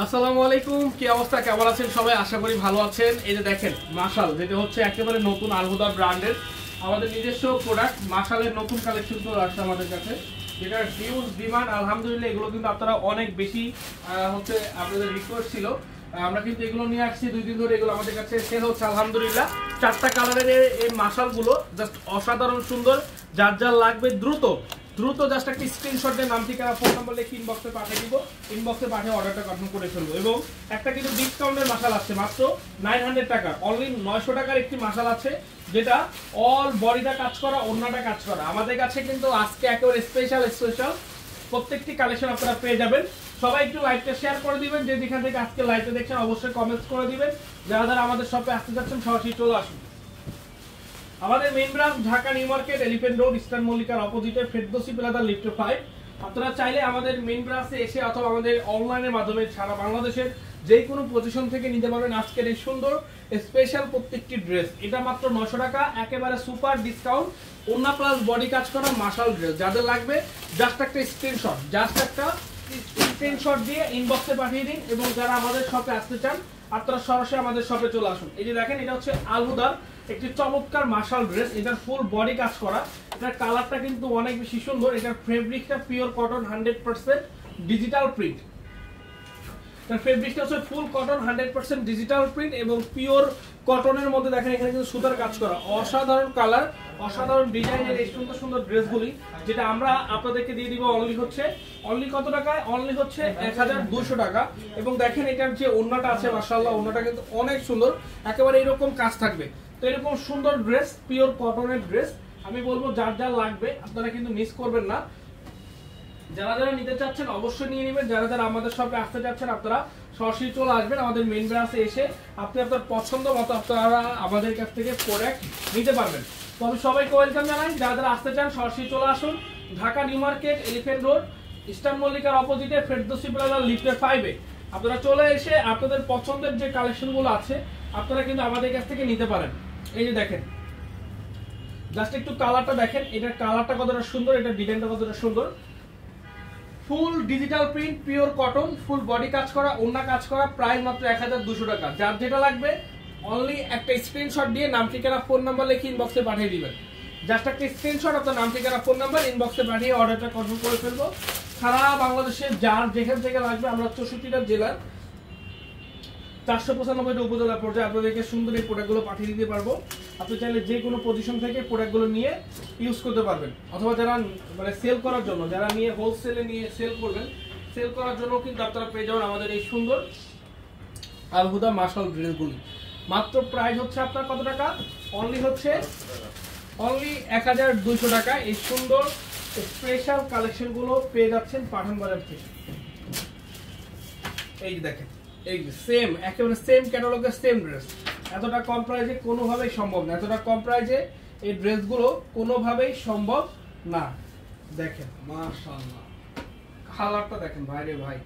আসসালামু আলাইকুম, কি অবস্থা, কেমন আছেন সবাই? আশা করি ভালো আছেন। এই যে দেখেন মাশাল, যেটা হচ্ছে একেবারে নতুন আলহুদা ব্র্যান্ডের আমাদের নিজস্ব প্রোডাক্ট। মাশালের নতুন কালেকশন তো আসছে আমাদের কাছে, যেটা হিউজ ডিমান্ড। আলহামদুলিল্লাহ এগুলো কিন্তু আপনারা অনেক বেশি হচ্ছে আপনাদের রিকোয়েস্ট ছিল। আমরা কিন্তু এগুলো নিয়ে আসছি 2 দিন ধরে, এগুলো আমাদের কাছে সেল হচ্ছে আলহামদুলিল্লাহ। 4টা কালারের এই মাশালগুলো জাস্ট অসাধারণ সুন্দর। যার যার লাগবে দ্রুত দ্রুত জাস্ট একটা স্ক্রিনশট দিয়ে নাম ঠিকানা ফোন নাম্বার লিখে ইনবক্সে পাঠিয়ে দিব। ইনবক্সে পাঠিয়ে অর্ডারটা কনফার্ম করে ফেলবো। এবং একটা কিন্তু ডিসকাউন্টের মাশাল আছে মাত্র 900 টাকা, অনলি 900 টাকার একটি মাশাল আছে, যেটা অল বডিটা কাজ করা, ওড়নাটা কাজ করা। আমাদের কাছে কিন্তু আজকে একেবারে স্পেশাল প্রত্যেকটি কালেকশন আপনারা পেয়ে যাবেন। সবাই একটু লাইভটা শেয়ার করে দিবেন, যে যেখান থেকে আজকে লাইভটা দেখছেন অবশ্যই কমেন্টস করে দিবেন। যারা যারা আমাদের শপে আসতে যাচ্ছেন সরাসরি চলে আসুন। আমাদের main branch Dhaka New Market, Elephant Road, Eastern মল্লিকার অপোজিটে, ফেরদৌসি প্লাজা, লিফট 5। আপনারা চাইলে আমাদের মেইন ব্রাঞ্চে এসে অথবা আমাদের অনলাইনের মাধ্যমে সারা বাংলাদেশের যে কোনো পজিশন থেকে নিতে পারবেন আজকের এই সুন্দর স্পেশাল প্রত্যেকটি ড্রেস। এটা মাত্র 900 টাকা, একেবারে সুপার ডিসকাউন্ট, ওন্না প্লাস বডি কাজ করা মাশাল ড্রেস। যাদের লাগবে জাস্ট একটা স্ক্রিনশট দিয়ে ইনবক্সে পাঠিয়ে দিন। এবং যারা আমাদের শপে আসতে চান আপনারা সরাসরি আমাদের শপে চলে আসুন। এই যে দেখেন, এটা হচ্ছে আলহুদার একটি চমৎকার মাশাল ড্রেস। এটার ফুল বডি কাজ করা, এটার কালারটা কিন্তু অনেক বেশি সুন্দর। এটার ফেব্রিকটা পিওর কটন 100% ডিজিটাল প্রিন্ট। তার ফেব্রিকটা হচ্ছে ফুল কটন 100% ডিজিটাল প্রিন্ট এবং পিওর কটনের মধ্যে দেখেন এখানে কিন্তু সুতার কাজ করা। অসাধারণ কালার, অসাধারণ ডিজাইনের এই সুন্দর সুন্দর ড্রেসগুলি, যেটা আমরা আপনাদেরকে দিয়ে দিব অনলি কত টাকায়? অনলি হচ্ছে 1200 টাকা। এবং দেখেন এটার যে ওড়নাটা আছে মাশাআল্লাহ, ওড়নাটা কিন্তু অনেক সুন্দর, একেবারে এরকম কাজ থাকবে। তো এরকম সুন্দর ড্রেস, পিওর কটনের ড্রেস, আমি বলবো যার যার লাগবে আপনারা কিন্তু মিস করবেন না। যারা যারা নিতে চাচ্ছেন অবশ্যই নিয়ে নেবেন। যারা যারা আমাদের শপে আসতে চাচ্ছেন আপনারা সরাসরি চলে আসবেন আমাদের মেইন ব্রাঞ্চে এসে আপনি আপনার পছন্দ মতো আপনারা আমাদের কাছ থেকে প্রোডাক্ট নিতে পারবেন। তো আমি সবাইকে ওয়েলকাম জানাই। যারা যারা আসতে চান সরাসরি চলে আসুন Dhaka New Market, Elephant Road, Eastern মল্লিকার অপোজিটে, ফেরদৌসি প্লাজা, লিফট 5-এ আপনারা চলে এসে আপনাদের পছন্দের যে কালেকশনগুলো আছে আপনারা কিন্তু আমাদের কাছ থেকে নিতে পারেন। এই যে দেখেন, জাস্ট একটু কালারটা দেখেন, এটার কালারটা কতটা সুন্দর, এটার ডিজাইনটা কতটা সুন্দর। Full digital print, pure cotton, full body কাজ করা, ওড়না কাজ করা, প্রাইস মাত্র 1200 টাকা। যার যেটা লাগবে অনলি একটা স্ক্রিনশট দিয়ে নাম ঠিকানা ফোন নাম্বার লিখে ইনবক্সে পাঠিয়ে দিবেন। জাস্ট একটা স্ক্রিনশট, আপনার নাম ঠিকানা ফোন নাম্বার ইনবক্সে পাঠিয়ে অর্ডারটা কনফার্ম করে ফেলবো। সারা বাংলাদেশের যার যেখান থেকে লাগবে, আমরা 64টা জেলার 495টা উপজেলা পর্যায়ে আপনাদেরকে সুন্দর এই প্রোডাক্টগুলো পাঠিয়ে দিতে পারবো। আপনি চাইলে যে কোনো পজিশন থেকে প্রোডাক্টগুলো নিয়ে ইউজ করতে পারবেন, অথবা যারা মানে সেল করার জন্য, যারা নিয়ে হোলসেলে নিয়ে সেল করবেন, সেল করার জন্য কিন্তু আপনারা পেয়ে যাবেন আমাদের এই সুন্দর আলহুদা মাশাল ড্রেসগুলি। মাত্র প্রাইস হচ্ছে আপনার কত টাকা? অনলি 1200 টাকা। এই সুন্দর স্পেশাল কালেকশনগুলো পেয়ে যাচ্ছেন পাঠান বাজার থেকে। এই যে দেখেন, এই সেম, একেবারে সেম ক্যাটালগের সেম ড্রেস। এতটা কম প্রাইসে কোনোভাবেই সম্ভব না, এতটা কম প্রাইসে এই ড্রেসগুলো কোনোভাবেই সম্ভব না। দেখেন মাশাআল্লাহ, কালারটা দেখেন ভাই রে ভাই,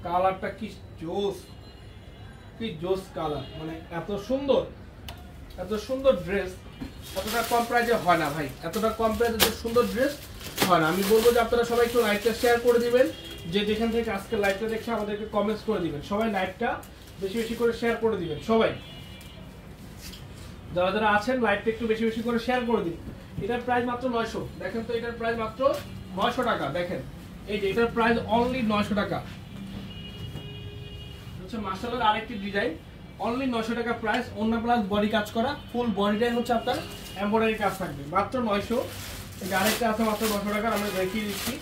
কালারটা কি জোস কালার, মানে এত সুন্দর ড্রেস এতটা কম প্রাইসে হয় না ভাই, এতটা কম প্রাইসে এত সুন্দর ড্রেস হয় না। আমি বলবো যে আপনারা সবাই একটু লাইভটা শেয়ার করে দিবেন, যে যেখান থেকে আজকে লাইভটা দেখে আমাদেরকে কমেন্টস করে দিবেন। সবাই লাইভটা বেশি বেশি করে শেয়ার করে দিবেন। সবাই যারা যারা আছেন লাইভটা একটু বেশি বেশি করে শেয়ার করে দিন। এটার প্রাইস মাত্র 900। দেখেন তো, এটার প্রাইস মাত্র 900 টাকা। দেখেন এই যে এটার প্রাইস অনলি 900 টাকা। হচ্ছে মাশাআল্লাহ আরেকটি ডিজাইন, অনলি 900 টাকা প্রাইস, ওন্না প্লাস বডি কাজ করা, ফুল বডিটাই হচ্ছে আপনার এমব্রয়ডারি কাজ থাকবে, মাত্র 900। এই যে আরেকটা আছে মাত্র 900 টাকা, আমরা দেখিয়ে দিচ্ছি।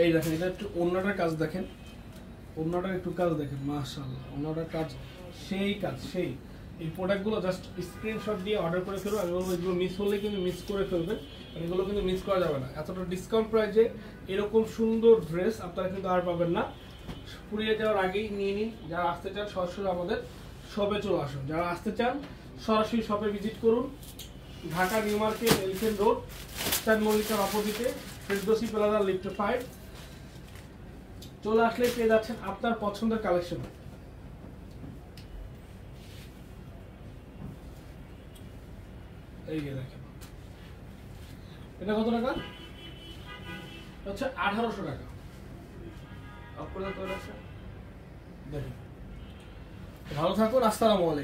এই দেখেন, এটা একটু ওন্নাটার কাজ দেখেন, ওন্নাটার একটু কাজ দেখেন মাশাআল্লাহ, ওন্নাটার কাজ সেই। এই প্রোডাক্টগুলো জাস্ট স্ক্রিনশট দিয়ে অর্ডার করে ফেলবেন। আমি বলবো এগুলো মিস হলে কিন্তু মিস করে ফেলবেন, এগুলো কিন্তু মিস করা যাবে না। এতটা ডিসকাউন্ট প্রাইসে এরকম সুন্দর ড্রেস আপনারা কিন্তু আর পাবেন না। পুড়িয়ে যাওয়ার আগেই নিয়ে নিন। যারা আসতে চান সরাসরি আমাদের শপে চলে আসুন। যারা আসতে চান সরাসরি শপে ভিজিট করুন। Dhaka New Market, Elephant Road, Eastern মল্লিকার অপোজিটে, ফেরদৌসি প্লাজা, লিফট 5 চলে আসলে পেয়ে যাচ্ছেন আপনার পছন্দের কালেকশন। এই যে দেখেন এটা কত টাকা হচ্ছে 1800 টাকা আপনাদের তো আছে দেখেন ভালো থাকুন আসসালামু আলাইকুম